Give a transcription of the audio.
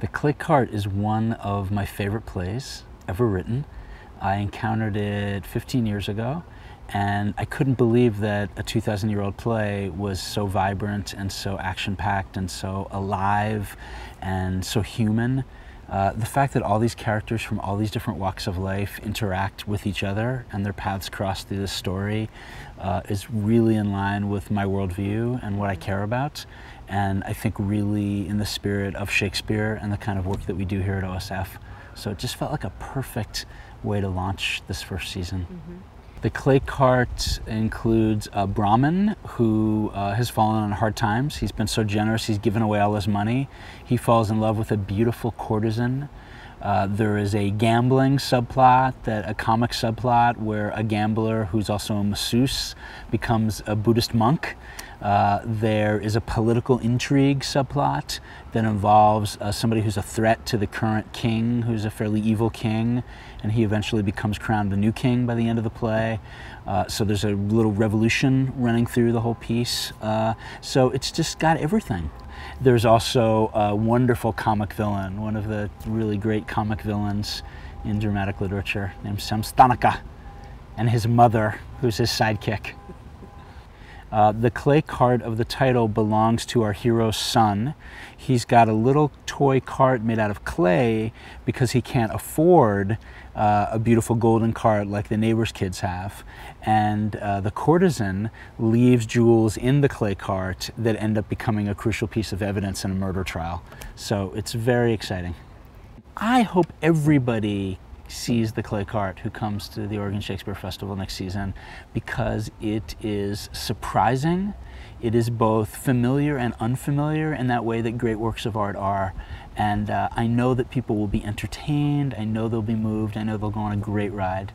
The Clay Cart is one of my favorite plays ever written. I encountered it 15 years ago, and I couldn't believe that a 2,000-year-old play was so vibrant and so action-packed and so alive and so human. The fact that all these characters from all these different walks of life interact with each other and their paths cross through this story is really in line with my worldview and what I care about, and I think really in the spirit of Shakespeare and the kind of work that we do here at OSF. So it just felt like a perfect way to launch this first season. The Clay Cart includes a Brahmin who has fallen on hard times. He's been so generous, he's given away all his money. He falls in love with a beautiful courtesan. There is a gambling subplot, a comic subplot, where a gambler who's also a masseuse becomes a Buddhist monk. There is a political intrigue subplot that involves somebody who's a threat to the current king, who's a fairly evil king, and he eventually becomes crowned the new king by the end of the play. So there's a little revolution running through the whole piece. So it's just got everything. There's also a wonderful comic villain, one of the really great comic villains in dramatic literature, named Samstanaka, and his mother, who's his sidekick. The clay cart of the title belongs to our hero's son. He's got a little toy cart made out of clay because he can't afford a beautiful golden cart like the neighbor's kids have. And the courtesan leaves jewels in the clay cart that end up becoming a crucial piece of evidence in a murder trial. So it's very exciting. I hope everybody sees the Clay Cart who comes to the Oregon Shakespeare Festival next season, because it is surprising. It is both familiar and unfamiliar in that way that great works of art are. And I know that people will be entertained, I know they'll be moved, I know they'll go on a great ride.